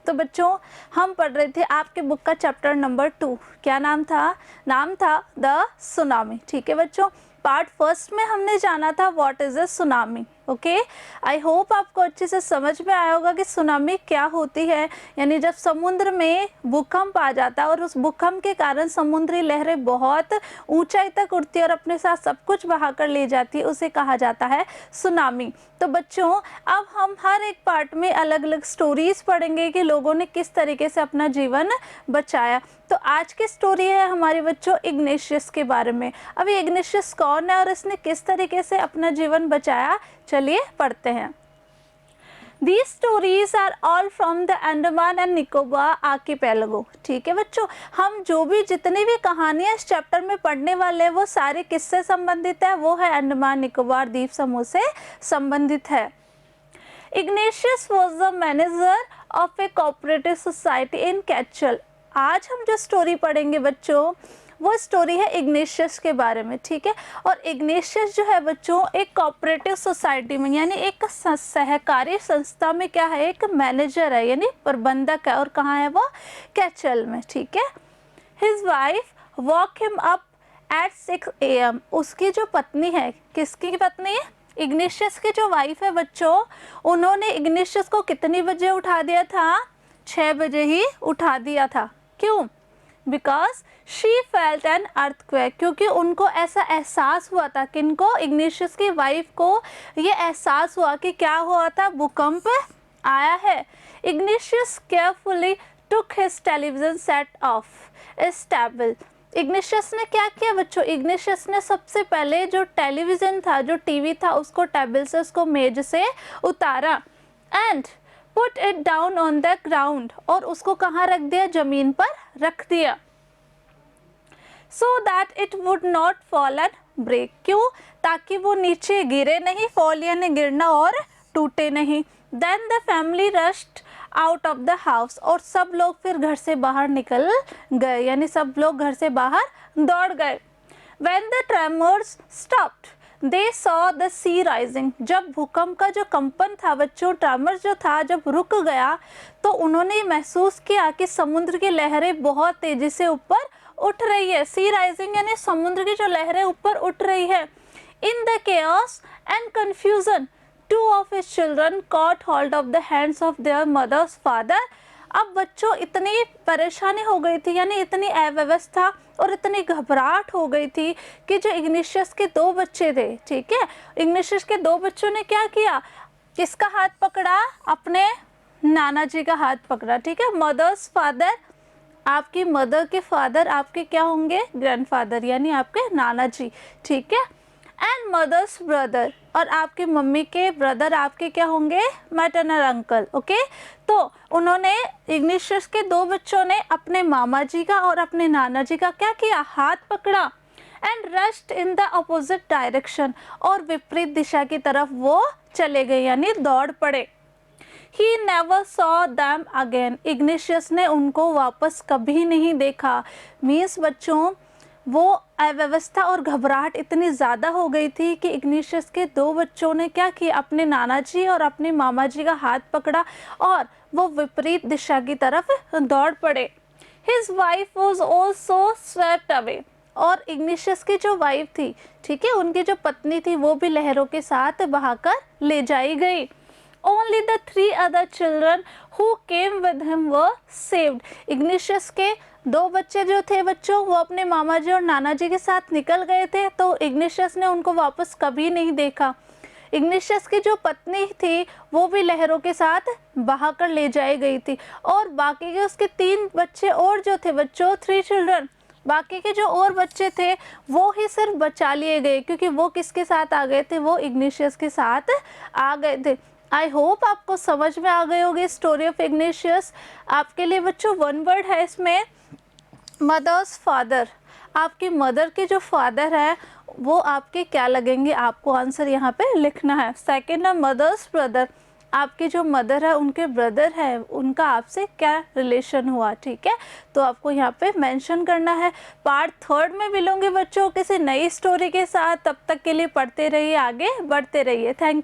तो बच्चों हम पढ़ रहे थे आपके बुक का चैप्टर नंबर 2। क्या नाम था द सुनामी। ठीक है बच्चों, पार्ट फर्स्ट में हमने जाना था what is a tsunami. Okay, I hope आपको अच्छे से समझ में आया होगा कि सुनामी क्या होती है। यानी जब समुद्र में भूकंप आ जाता है और उस भूकंप के कारण समुद्री लहरें बहुत ऊंचाई तक उड़ती है और अपने साथ सब कुछ बहा कर ले जाती है, उसे कहा जाता है सुनामी। तो बच्चों अब हम हर एक पार्ट में अलग अलग स्टोरीज पढ़ेंगे कि लोगों ने किस तरीके से अपना जीवन बचाया। तो आज की स्टोरी है हमारे बच्चों इग्नेशियस के बारे में। अब ये इग्नेशियस कौन है और इसने किस तरीके से अपना जीवन बचाया, चलिए पढ़ते हैं। These stories are all from the Andaman and Nicobar archipelago। ठीक है बच्चों, हम जितनी भी कहानियाँ इस चैप्टर में पढ़ने वाले हैं वो सारे किससे संबंधित है, वो है अंडमान निकोबार द्वीप समूह से संबंधित है। Ignatius was the manager of a cooperative society in Catchal। आज हम जो स्टोरी पढ़ेंगे बच्चों वो स्टोरी है इग्नेशियस के बारे में। ठीक है, और इग्नेशियस जो है बच्चों एक कोऑपरेटिव सोसाइटी में यानी एक सहकारी संस्था में क्या है, एक मैनेजर है यानी प्रबंधक है। और कहाँ है वो, कैचल में। ठीक है, his wife walk him up at 6 AM। उसकी जो पत्नी है, किसकी पत्नी है, इग्नेशियस की जो वाइफ है बच्चों, उन्होंने इग्नेशियस को कितनी बजे उठा दिया था, 6 बजे ही उठा दिया था। क्यों, because she felt an earthquake, क्योंकि उनको ऐसा एहसास हुआ था, किनको, इग्नेशियस की वाइफ को ये एहसास हुआ कि क्या हुआ था, भूकंप आया है। Ignatius carefully took his television set of stable. Ignatius ने क्या किया बच्चों, इग्नेशियस ने सबसे पहले जो टेलीविज़न था, जो टीवी था, उसको टेबल से, उसको मेज से उतारा। And put it down on the ground, और उसको कहाँ रख दिया, जमीन पर रख दिया। So that it would not fall and break, क्यों, ताकि वो नीचे गिरे नहीं, फॉल यानी गिरना, और टूटे नहीं। Then the family rushed out of the house, और सब लोग फिर घर से बाहर निकल गए, यानी सब लोग घर से बाहर दौड़ गए। When the tremors stopped, they saw the sea rising। जब भूकंप का जो कंपन था बच्चों, ट्रेमर जो था जब रुक गया, तो उन्होंने महसूस किया कि समुद्र की लहरें बहुत तेजी से ऊपर उठ रही है। सी राइजिंग यानी समुद्र की जो लहरें ऊपर उठ रही है। In the chaos and confusion, two of his children caught hold of the hands of their mother's father। अब बच्चों इतनी परेशानी हो गई थी, यानी इतनी अव्यवस्था और इतनी घबराहट हो गई थी कि जो इग्नेशियस के 2 बच्चे थे, ठीक है, इग्नेशियस के 2 बच्चों ने क्या किया, किसका हाथ पकड़ा, अपने नाना जी का हाथ पकड़ा। ठीक है, मदर्स फादर, आपकी मदर के फादर आपके क्या होंगे, ग्रैंडफादर यानी आपके नाना जी। ठीक है, एंड मदर्स ब्रदर, और आपकी मम्मी के ब्रदर आपके क्या होंगे, मैटरनल अंकल। ओके, तो उन्होंने, इग्नेशियस के 2 बच्चों ने अपने मामा जी का और अपने नाना जी का क्या किया, हाथ पकड़ा। And rushed in the opposite direction, और विपरीत दिशा की तरफ वो चले गए यानी दौड़ पड़े। He never saw them again। Ignatius ने उनको वापस कभी नहीं देखा। मीन्स बच्चों वो अव्यवस्था और घबराहट इतनी ज़्यादा हो गई थी कि इग्नेशियस के 2 बच्चों ने क्या किया, अपने नाना जी और अपने मामा जी का हाथ पकड़ा और वो विपरीत दिशा की तरफ दौड़ पड़े। His wife was also swept away। और इग्नेशियस की जो वाइफ थी, ठीक है, उनकी जो पत्नी थी, वो भी लहरों के साथ बहाकर ले जाई गई। Only the 3 other children who came with him were saved। Ignatius के 2 बच्चे जो थे बच्चों, वो अपने मामा जी और नाना जी के साथ निकल गए थे, तो इग्नेशियस ने उनको वापस कभी नहीं देखा। इग्नेशियस की जो पत्नी थी वो भी लहरों के साथ बहाकर ले जाई गई थी, और बाकी के उसके 3 बच्चे और जो थे बच्चों, 3 चिल्ड्रन, बाकी के जो और बच्चे थे वो ही सिर्फ बचा लिए गए, क्योंकि वो किसके साथ आ गए थे, वो इग्नेशियस के साथ आ गए थे। आई होप आपको समझ में आ गई होगी स्टोरी ऑफ इग्नेशियस। आपके लिए बच्चों 1 वर्ड है इसमें, मदर्स फादर। आपकी मदर के जो फादर है वो आपके क्या लगेंगे, आपको आंसर यहाँ पे लिखना है। सेकंड है मदर्स ब्रदर, आपकी जो मदर है उनके ब्रदर है, उनका आपसे क्या रिलेशन हुआ। ठीक है, तो आपको यहाँ पे मेंशन करना है। पार्ट 3 में मिलूंगी बच्चों किसी नई स्टोरी के साथ, तब तक के लिए पढ़ते रहिए, आगे बढ़ते रहिए। Thank you.